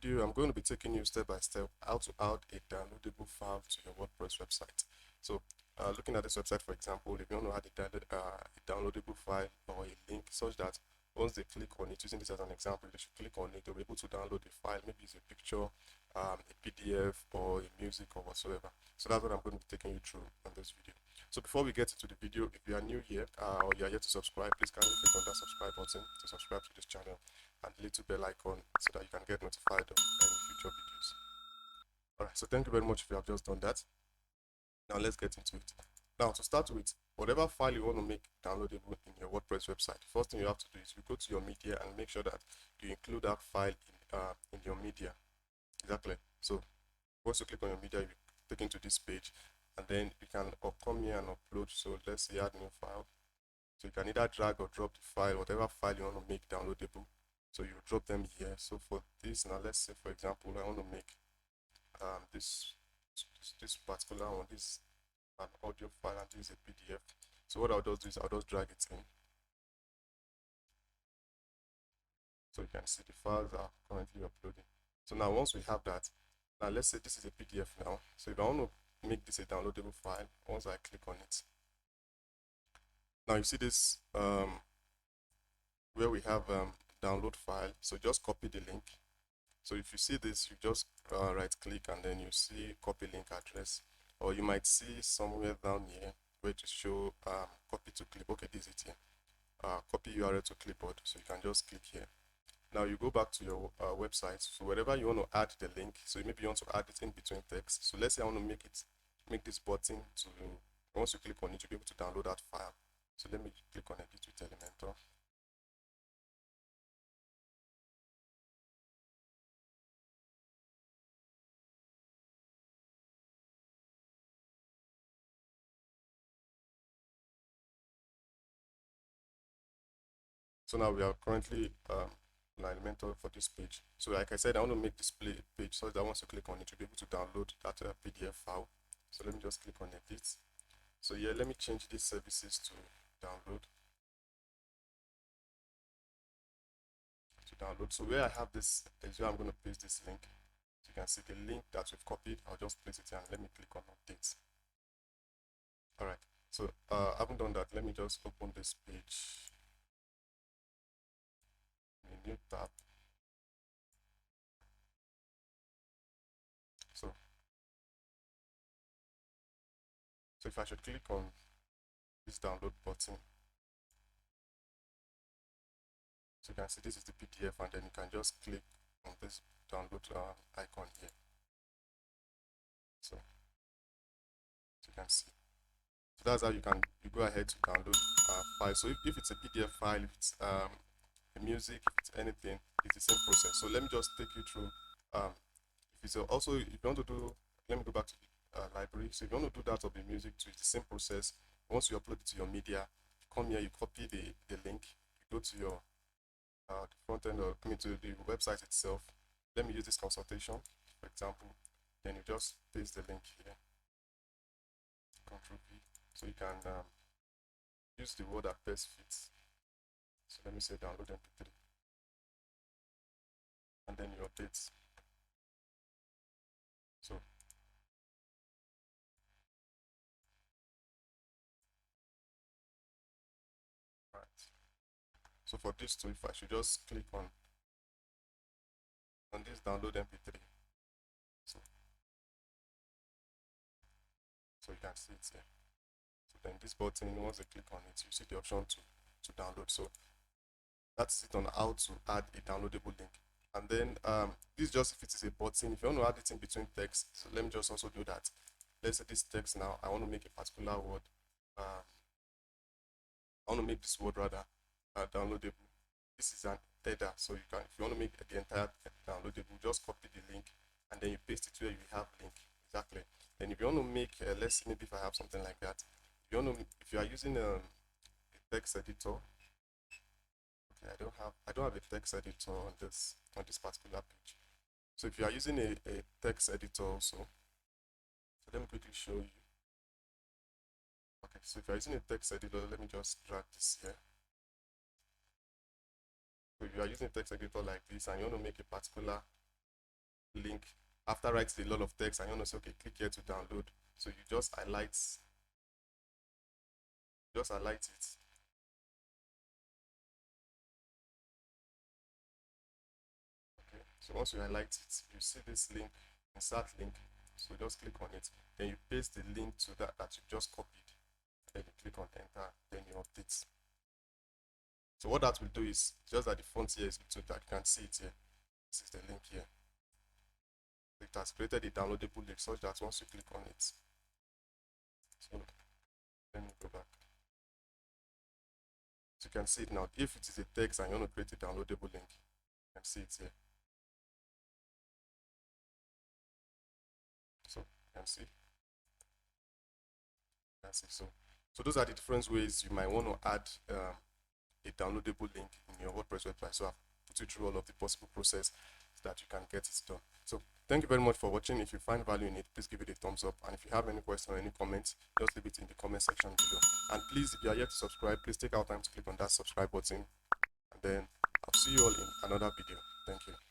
video, I'm going to be taking you step by step how to add a downloadable file to your WordPress website. So, looking at this website, for example, if you want to add a downloadable file or a link such that once they click on it, using this as an example, they should click on it, they'll be able to download the file. Maybe it's a picture, a PDF, or a music, or whatsoever. So that's what I'm going to be taking you through on this video. So before we get into the video, if you are new here or you are yet to subscribe, please kindly click on that subscribe button to subscribe to this channel and the little bell icon so that you can get notified of any future videos. Alright, so thank you very much if you have just done that. Now let's get into it. Now to start with, whatever file you want to make downloadable in your WordPress website, first thing you have to do is you go to your media and make sure that you include that file in your media. Exactly. So once you click on your media, you take into this page, and then you can come here and upload. So let's say add new file. So you can either drag or drop the file, whatever file you want to make downloadable. So you drop them here. So for this now, let's say for example, I want to make this particular one. This an audio file and this is a PDF. So what I'll just do is I'll just drag it in. So you can see the files are currently uploading. So now once we have that, now let's say this is a PDF now. So if I want to make this a downloadable file, once I click on it, now you see this where we have download file. So just copy the link. So if you see this, you just right click and then you see copy link address, or you might see somewhere down here where to show copy to clip. Okay, this is it here. Copy URL to clipboard. So you can just click here. Now you go back to your website. So wherever you want to add the link, so maybe you want to add it in between text. So let's say I want to make this button to, once you click on it, you'll be able to download that file. So let me click on edit with Elementor. So now we are currently on Elementor for this page. So like I said, I want to make this page so that once you click on it, you'll be able to download that PDF file. So let me just click on edit. So yeah, let me change these services to download. So where I have this is where I'm going to paste this link. So you can see the link that we've copied. I'll just place it here and let me click on update. All right. So I haven't done that. Let me just open this page in a new tab. So if I should click on this download button, so you can see this is the PDF, and then you can just click on this download icon here. So you can see. So that's how you go ahead to download file. So if it's a PDF file, if it's a music, if it's anything, it's the same process. So let me just take you through. If it's also, if you want to do, let me go back to the library. So if you want to do that of the music too, it's the same process. Once you upload it to your media, you come here, you copy the link, you go to your the front end or come into the website itself. Let me use this consultation, for example. Then you just paste the link here. Control V. So you can use the word that best fits. So let me say download MP3. And then you update. So right. So for this too, if I should just click on this download MP3. So you can see it here. So then this button, once you click on it, you see the option to download. So that's it on how to add a downloadable link. And then this is just if it is a button. If you want to add it in between text, so let me just also do that. Let's say this text now, I want to make a particular word. I want to make this word rather downloadable. This is an header, so you can, if you want to make the entire downloadable, just copy the link and then you paste it where you have link. Exactly. Then if you want to make, let's see, maybe if I have something like that. If you are using a text editor. Okay, I don't have a text editor on this particular page. So if you are using a text editor also, so let me quickly show you. Okay, so if you're using a text editor, let me just drag this here. So if you are using a text editor like this and you want to make a particular link. After writing a lot of text and you want to say, okay, click here to download. So you just highlight it. Okay. So once you highlight it, you see this link, insert link. So just click on it. Then you paste the link to that you just copied. Then you click on enter. Then you update. So what that will do is just that the font here is so that you can see it here. This is the link here. It has created a downloadable link such that once you click on it, so let me go back. So you can see it now. If it is a text and you want to create a downloadable link, you can see it here. So you can see. That's it. So those are the different ways you might want to add a downloadable link in your WordPress website. So I've put you through all of the possible process so that you can get it done. So thank you very much for watching. If you find value in it, please give it a thumbs up. And if you have any question or any comments, just leave it in the comment section below. And please, if you are yet to subscribe, please take our time to click on that subscribe button. And then I'll see you all in another video. Thank you.